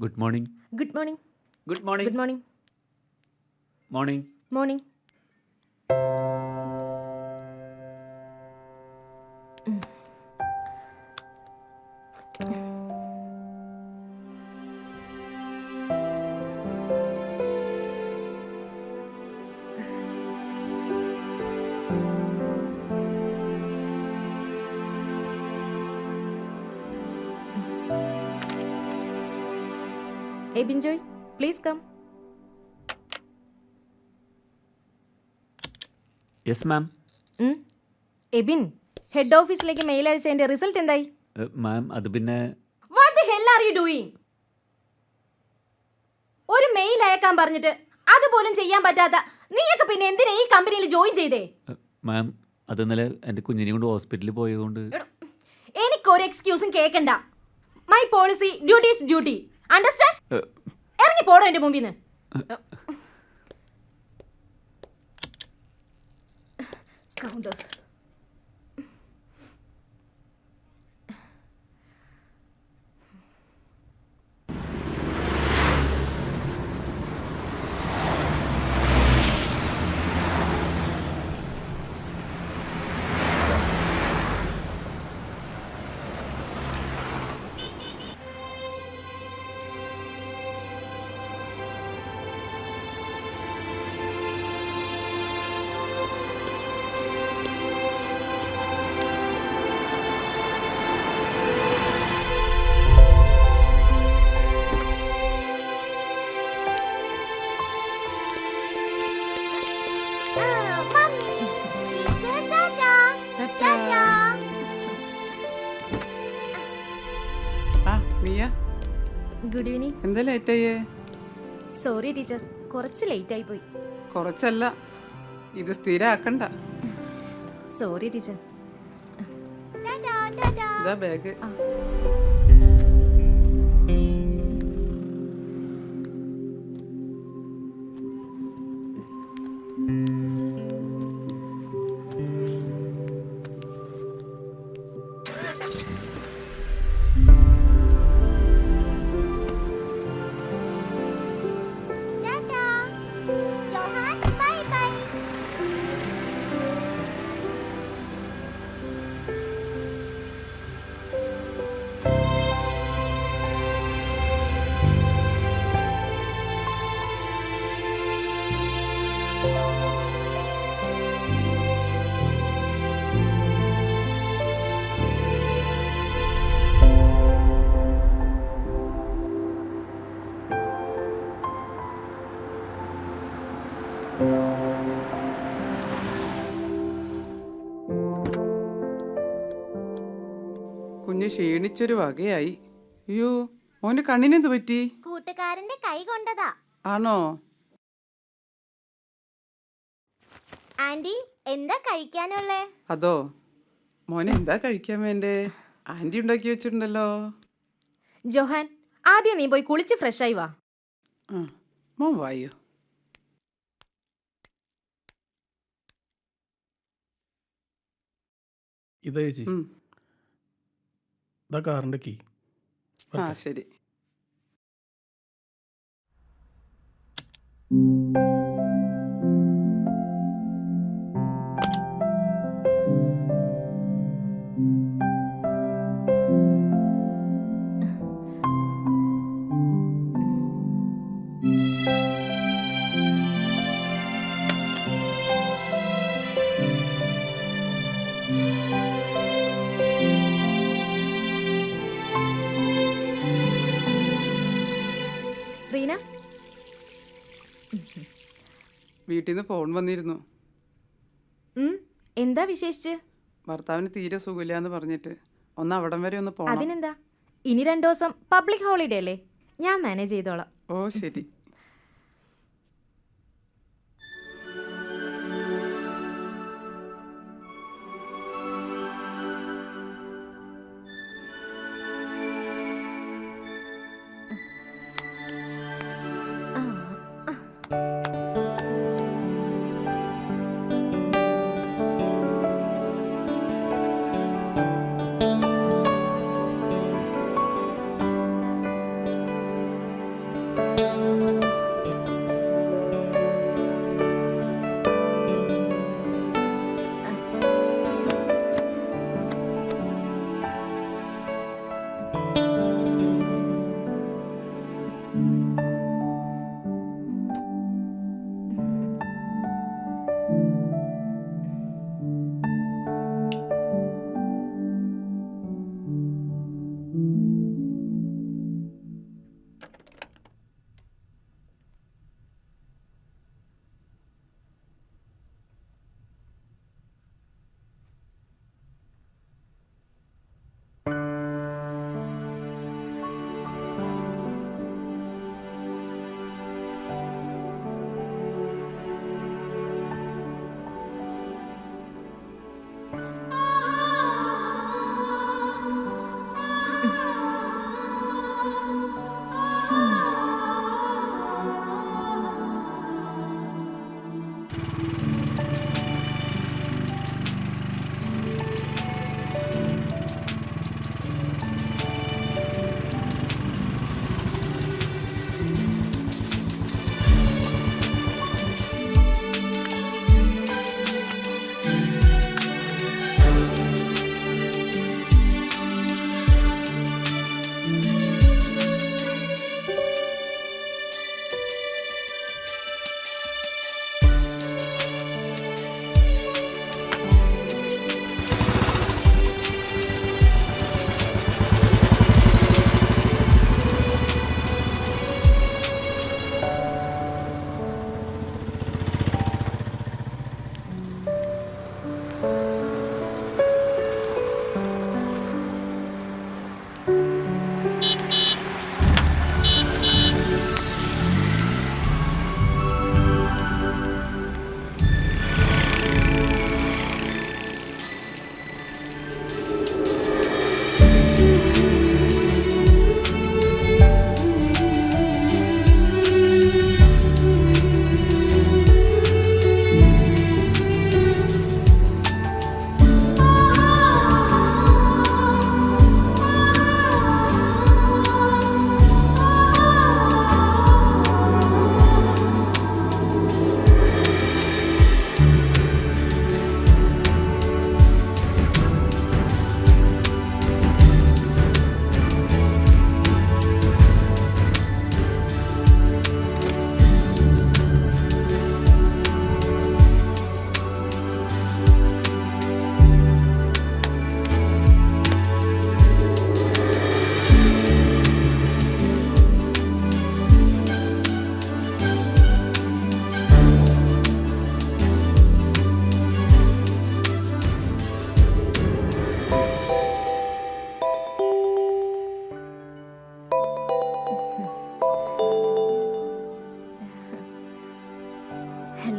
Good morning. Good morning. Good morning. Good morning. Morning. Morning. Hey Binjoy, please come. Yes ma'am. Ebin, head ഓഫീസിലേക്ക് mail അയച്ചതിന്റെ result എന്തായി? Ma'am അത് പിന്നെ what the hell are you doing? ഒരു mail അയക്കാൻ പറഞ്ഞിട്ട് അതുപോലും ചെയ്യാൻ പറ്റാത്ത നീയൊക്കെ പിന്നെ എന്തിനാ ഈ കമ്പനിയിൽ ജോയിൻ ചെയ്തേ? മാം അത് ഇന്നലെ എൻ്റെ കുഞ്ഞിനെ കൊണ്ട് ഹോസ്പിറ്റലിൽ പോയതുകൊണ്ട്. എനിക്കൊരു എക്സ്ക്യൂസും കേൾക്കണ്ട. My policy, duty is duty. Understand? ഇറങ്ങി പോടോ എന്റെ മുമ്പിൽ നിന്ന്. കൗണ്ടേഴ്സ്. Good evening. എന്താ ലേറ്റ് ആയേ? സോറി ടീച്ചർ, കുറച്ച് ലേറ്റ് ആയി പോയി. കുറച്ചല്ല, ഇത് സ്ഥിരാക്കണ്ട. Sorry teacher. ഇതാ ബാഗ്. കുഞ്ഞ് ക്ഷീണിച്ചൊരു വകയായി. അയ്യോ, മോന്റെ കണ്ണിനെന്ത് പറ്റി? കൂട്ടുകാരന്റെ കൈ കൊണ്ടതാ. ആണോ? ആന്റി, എന്താ കഴിക്കാനുള്ളേ? അതോ, മോനെ എന്താ കഴിക്കാൻ വേണ്ടേ? ആന്റി ഉണ്ടാക്കി വെച്ചിട്ടുണ്ടല്ലോ. ജോഹാൻ, ആദ്യം നീ പോയി കുളിച്ച് ഫ്രഷ് ആയി വാ. മോൻ വായു. ഇതാ ചേച്ചി, ഇതാ കാറിന്റെ കീ. ആ ശരി. റീന, വീട്ടിൽ നിന്ന് ഫോൺ വന്നിരുന്നു. എന്താ വിശേഷിച്ച്? ഭർത്താവിന് തീരെ സുഖമില്ലാന്ന് പറഞ്ഞിട്ട് ഒന്ന് അവിടം വരെ ഒന്ന് പോണം. അതിനെന്താ, ഇനി 2 ദിവസം പബ്ലിക് ഹോളിഡേ അല്ലേ, ഞാൻ മാനേജ് ചെയ്തോളാം. ഓ ശരി.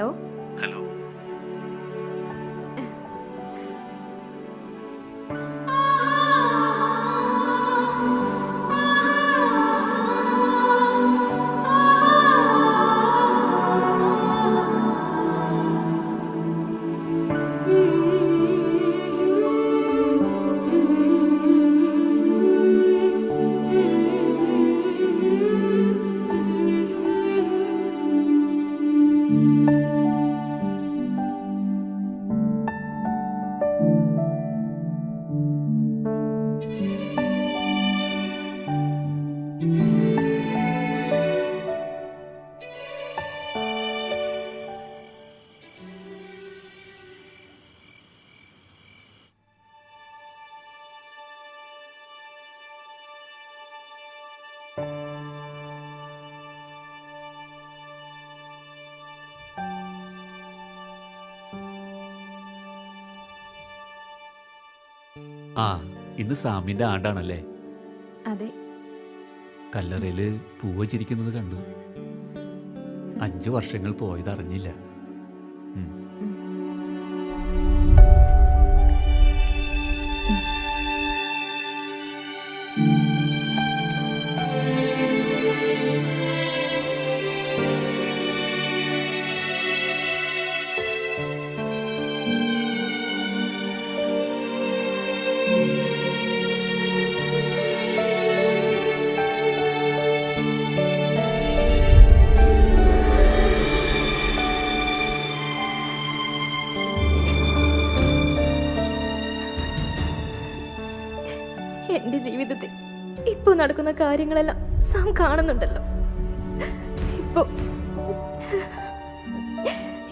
ഹലോ. ഹലോ. ആ, ഇന്ന് സാമിന്റെ ആണ്ടാണല്ലേ? അതെ. കല്ലറയില് പൂവ് ചിരിക്കുന്നത് കണ്ടു. 5 വർഷങ്ങൾ പോയത് അറിഞ്ഞില്ല. എന്റെ ജീവിതത്തിൽ ഇപ്പൊ നടക്കുന്ന കാര്യങ്ങളെല്ലാം സാം കാണുന്നുണ്ടല്ലോ.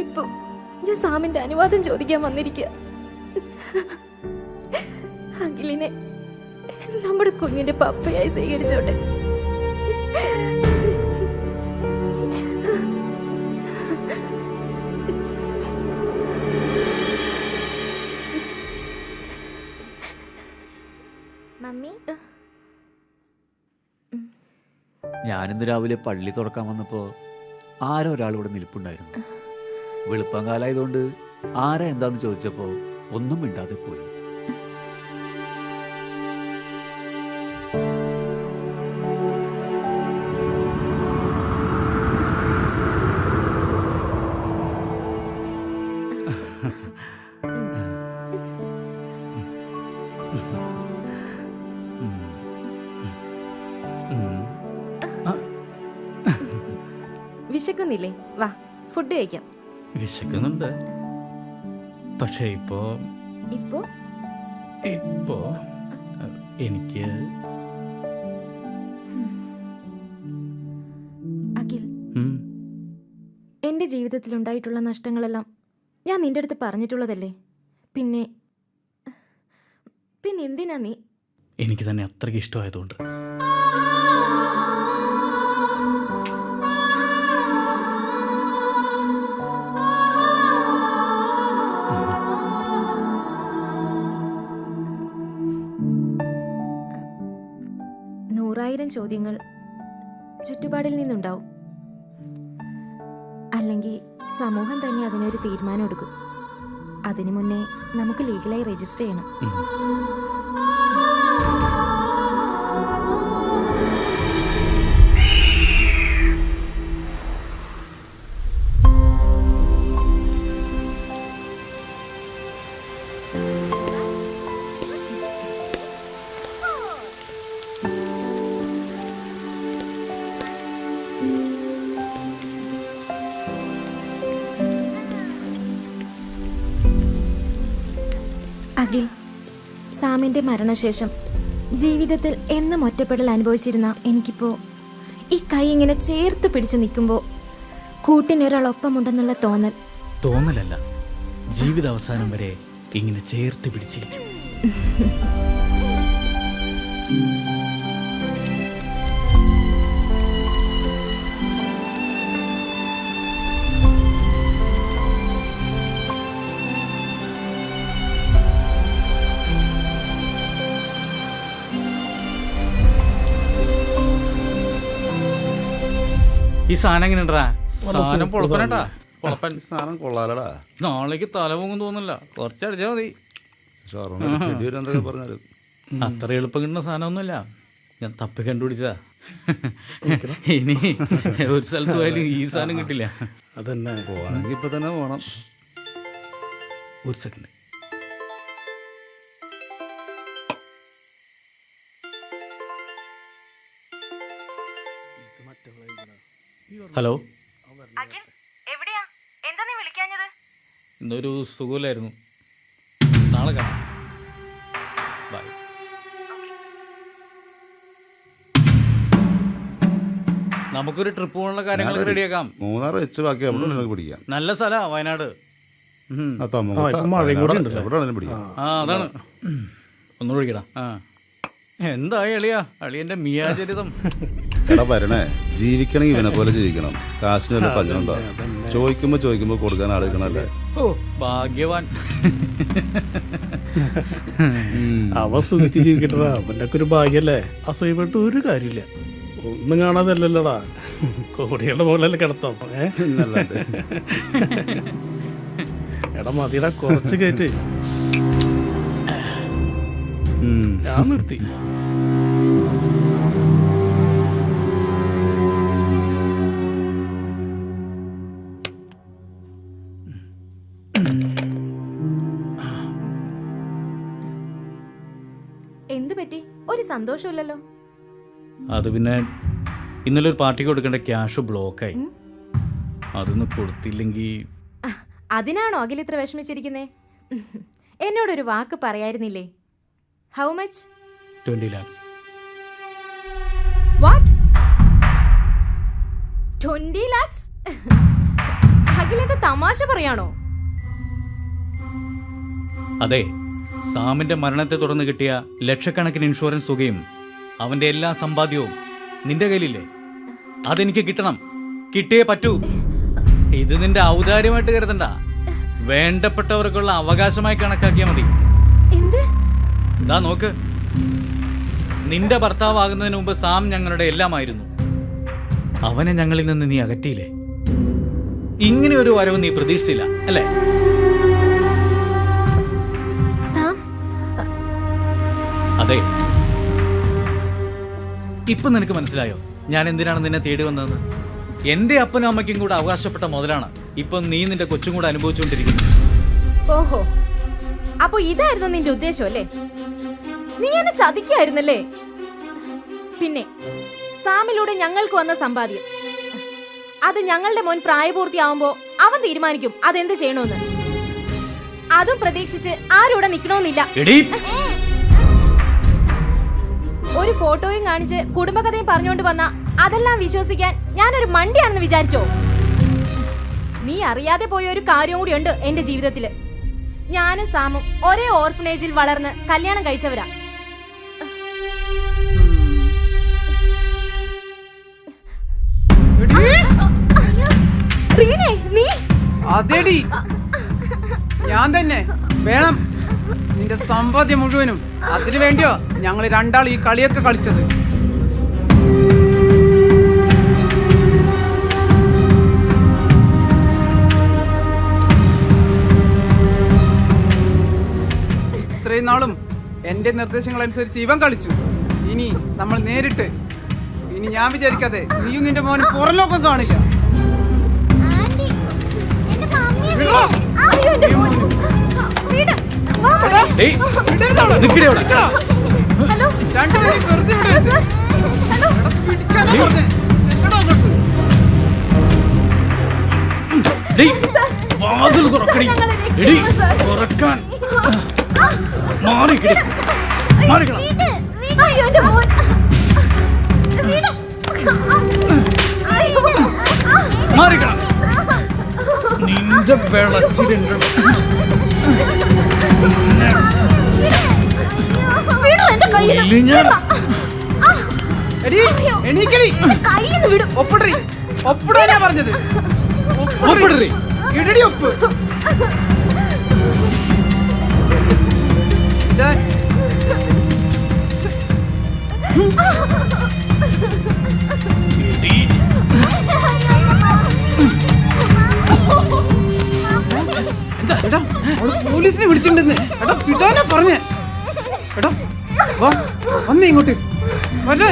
ഇപ്പൊ ഞാൻ സാമിന്റെ അനുവാദം ചോദിക്കാൻ വന്നിരിക്കുക. അഖിലിനെ നമ്മുടെ കുഞ്ഞിന്റെ പപ്പയായി സ്വീകരിച്ചോട്ടെ. മമ്മി, ഞാനിന്ന് രാവിലെ പള്ളി തുറക്കാൻ വന്നപ്പോൾ ആരോ ഒരാൾ ഇവിടെ നിൽപ്പുണ്ടായിരുന്നു. വെളുപ്പംകാലായതുകൊണ്ട് ആരാ എന്താന്ന് ചോദിച്ചപ്പോൾ ഒന്നും മിണ്ടാതെ പോയി. വിശക്കുന്നില്ലേ? വാ, ഫുഡ് കഴിക്കാം. വിശക്കുന്നുണ്ട്. പക്ഷേ ഇപ്പോ എനിക്ക് അഖിൽ, എന്റെ ജീവിതത്തിൽ ഉണ്ടായിട്ടുള്ള നഷ്ടങ്ങളെല്ലാം ഞാൻ നിന്റെ അടുത്ത് പറഞ്ഞിട്ടുള്ളതല്ലേ. പിന്നെ എന്തിനാ നീ? എനിക്ക് തന്നെ അത്രയ്ക്ക് ഇഷ്ടമായതുകൊണ്ട്. നൂറായിരം ചോദ്യങ്ങൾ ചുറ്റുപാടിൽ നിന്നുണ്ടാവും. അല്ലെങ്കിൽ സമൂഹം തന്നെ അതിനൊരു തീരുമാനം എടുക്കും. അതിനു മുന്നേ നമുക്ക് ലീഗലായി രജിസ്റ്റർ ചെയ്യണം. അഖിൽ, സാമിന്റെ മരണശേഷം ജീവിതത്തിൽ എന്നും ഒറ്റപ്പെടൽ അനുഭവിച്ചിരുന്ന എനിക്കിപ്പോ ഈ കൈ ഇങ്ങനെ ചേർത്ത് പിടിച്ചു നിൽക്കുമ്പോൾ കൂട്ടിനൊരാളൊപ്പമുണ്ടെന്നുള്ള തോന്നലല്ല, ജീവിതാവസാനം വരെ ഇങ്ങനെ ചേർത്ത് പിടിച്ചിരിക്കും. ഈ സാധനം എങ്ങനെയുണ്ടാ? സാധനം പൊളപ്പനട്ടാ. കുഴപ്പൻ സാധനം കൊള്ളാലടാ. നാളേക്ക് തല പൊങ്ങും തോന്നില്ല, കുറച്ചടിച്ചാൽ മതി. ഷവർമ്മ ചെടി വരും എന്തൊക്കെ പറഞ്ഞാലും അത്ര എളുപ്പം കിട്ടുന്ന സാധനമൊന്നുമില്ല, ഞാൻ തപ്പി കണ്ടുപിടിച്ചാ. ഇനി ഒരു സ്ഥലത്ത് പോയാലും ഈ സാധനം കിട്ടില്ല. അതന്നെ പോകണമെങ്കിൽ ഇപ്പൊ തന്നെ പോകണം. ഒരു സെക്കൻഡ്. ഹലോ, എവിടെയാ? എന്താ നീ വിളിക്കാഞ്ഞത്? ഇന്നൊരു സുഖമില്ലായിരുന്നു, നാളെ കാണാം. ബൈ. നമുക്കൊരു ട്രിപ്പ് പോകാനുള്ള കാര്യങ്ങളൊക്കെ റെഡിയാക്കാം. മൂന്നാർ വെച്ച് ബാക്കി എവിടെ നിങ്ങൾക്ക് പിടിക്കാം. നല്ല സ്ഥലമാണ് വയനാട്. ആ തമ്മുകുത്ത ഇപ്പൊ മഴയും കൂടി ഉണ്ടല്ലോ. എവിടെ വേണേലും പിടിക്കാം. ആ അതാണ്. ഒന്നുകൂടി വിളിക്കടാ. ആ എന്തായി അളിയാ, അളിയന്റെ മിയാചരിതം. എടാ വരണേ, ജീവിക്കണമെങ്കിൽ ഇവനെ പോലെ ജീവിക്കണം. കാശിന് വല്ല പഞ്ചനുണ്ടോ? ചോദിക്കുമ്പോ കൊടുക്കാൻ ആളുകളല്ലേ. ഓ ഭാഗ്യവാൻ. അവ സുഖിച്ച് ജീവിക്കട്ടാ, അവന്റെ ഒക്കെ ഒരു ഭാഗ്യല്ലേ. അസൂയപ്പെട്ട് ഒരു കാര്യമില്ല. ഒന്നും കാണാതല്ലല്ലോടാ, കോടികളുടെ മുകളിലല്ലേ കിടത്തോ. പിന്നല്ലാണ്ട്. എടാ മതിടാ, കുറച്ച് കയറ്റ്. ഞാൻ നിർത്തി. എന്ത് പറ്റി? ഒരു സന്തോഷമില്ലല്ലോ. അത് പിന്നെ ഇന്നലെ ഒരു പാർട്ടിക്ക് കൊടുക്കേണ്ട ക്യാഷ് ബ്ലോക്കായി. അതൊന്ന് കൊടുത്തില്ലെങ്കിൽ. അതിനാണോ അഖിൽ ഇത്ര വിഷമിച്ചിരിക്കുന്നേ? എന്നോടൊരു വാക്ക് പറയായിരുന്നില്ലേ? How much? 20 lakhs. What? 20 lakhs? Akhil എന്താ തമാശ പറയാണോ? അതെ, സാമിന്റെ മരണത്തെ തുടർന്ന് കിട്ടിയ ലക്ഷക്കണക്കിന് ഇൻഷുറൻസ് തുകയും അവന്റെ എല്ലാ സമ്പാദ്യവും നിന്റെ കയ്യിലില്ലേ? അതെനിക്ക് കിട്ടണം, കിട്ടിയേ പറ്റൂ. ഇത് നിന്റെ ഔദാര്യമായിട്ട് കരുതണ്ട, വേണ്ടപ്പെട്ടവർക്കുള്ള അവകാശമായി കണക്കാക്കിയാൽ മതി. എന്ത്? ഇതാ നോക്ക്, നിന്റെ ഭർത്താവാകുന്നതിന് മുമ്പ് സാം ഞങ്ങളുടെ എല്ലാമായിരുന്നു. അവനെ ഞങ്ങളിൽ നിന്ന് നീ അകറ്റിയില്ലേ? ഇങ്ങനെ ഒരു വരവ് നീ പ്രതീക്ഷിച്ചില്ല അല്ലേ? സാം? അതെ, ഇപ്പൊ നിനക്ക് മനസ്സിലായോ ഞാൻ എന്തിനാണ് നിന്നെ തേടി വന്നതെന്ന്? എന്റെ അപ്പനും അമ്മയ്ക്കും കൂടെ അവകാശപ്പെട്ട മുതലാണ് ഇപ്പൊ നീ നിന്റെ കൊച്ചും കൂടെ അനുഭവിച്ചുകൊണ്ടിരിക്കുന്നത്. ഓഹോ, അപ്പൊ ഇതായിരുന്നു നിന്റെ ഉദ്ദേശം അല്ലേ? നീ എന്നെ ചതിക്കായിരുന്നല്ലേ? പിന്നെ സാമിലൂടെ ഞങ്ങൾക്ക് വന്ന സമ്പാദ്യം, അത് ഞങ്ങളുടെ മോൻ പ്രായപൂർത്തിയാവുമ്പോ അവൻ തീരുമാനിക്കും അതെന്ത് ചെയ്യണമെന്ന്. അതും പ്രതീക്ഷിച്ച് ആരൂടെ നിക്കണമെന്നില്ല. ഒരു ഫോട്ടോയും കാണിച്ച് കുടുംബകഥയും പറഞ്ഞുകൊണ്ട് വന്ന അതെല്ലാം വിശ്വസിക്കാൻ ഞാനൊരു മണ്ടിയാണെന്ന് വിചാരിച്ചോ? നീ അറിയാതെ പോയ ഒരു കാര്യം കൂടി ഉണ്ട് എന്റെ ജീവിതത്തില്. ഞാനും സാമും ഒരേ ഓർഫനേജിൽ വളർന്ന് കല്യാണം കഴിച്ചവരാ. അതെടി ഞാൻ തന്നെ വേണം നിന്റെ സമ്പാദ്യം മുഴുവനും. അതിനു വേണ്ടിയോ ഞങ്ങൾ രണ്ടാൾ ഈ കളിയൊക്കെ കളിച്ചത്. ഇത്രയും നാളും എന്റെ നിർദ്ദേശങ്ങൾ അനുസരിച്ച് ഇവൻ കളിച്ചു. ഇനി നമ്മൾ നേരിട്ട്, ഇനി ഞാൻ വിചാരിക്കാതെ നീയും നിന്റെ മോനും പുറലോക്കം കാണില്ല. ആന്റി, എന്റെ മമ്മിയെ വിടോ. അയ്യോ, എന്റെ മോൻ. വീട്. വാ. വിടരുത് അവളെ. ഹലോ. രണ്ടുപേരും വെറുതെ വിടരുത്. ഹലോ. എടാ, പിടിക്കാനാ പറഞ്ഞേ. ചെല്ലടാ അങ്ങോട്ട്. വാതിൽ തുറക്കടി. ഞങ്ങളെ എടി, രക്ഷിക്കണം, സാർ. തുറക്കാൻ. മാറിക്കിടി. മാറിക്കണം. അയ്യോ, എന്റെ മോൻ. വീട്. അയ്യോ. മാറിക്കണം. നിന്റെ വെളച്ചിലുണ്ടോ? വീട് എന്റെ കയ്യിൽ നിന്ന്. എടീ, എണീക്കടി. കയ്യിൽ നിന്ന് വിടും. ഒപ്പിടറി. ഒപ്പിടാനാ പറഞ്ഞത്. ഒപ്പിടറി. ഇടടി ഒപ്പ്. ഇതാ. എടി. എടാ അവള് പോലീസിനെ വിളിച്ചിട്ടുണ്ടെന്ന്. എടാ വിടാനാ പറഞ്ഞേ. എടാ വാ വന്നേ ഇങ്ങോട്ട് വരേ.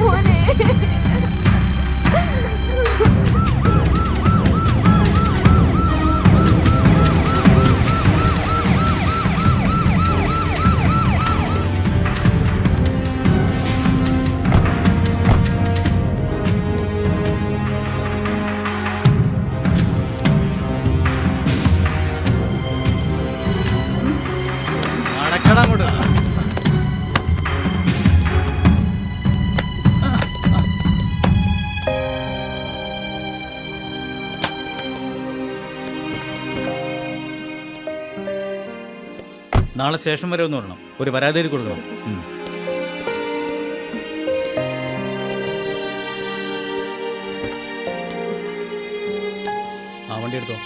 മോനെ. നടക്കടാ അങ്ങോട്ട്. നാളെ സ്റ്റേഷൻ വരെ ഒന്ന് വരണം. ഒരു പരാതി എഴുതി കൊടുക്കണം. ആ വണ്ടി എടുത്തോ.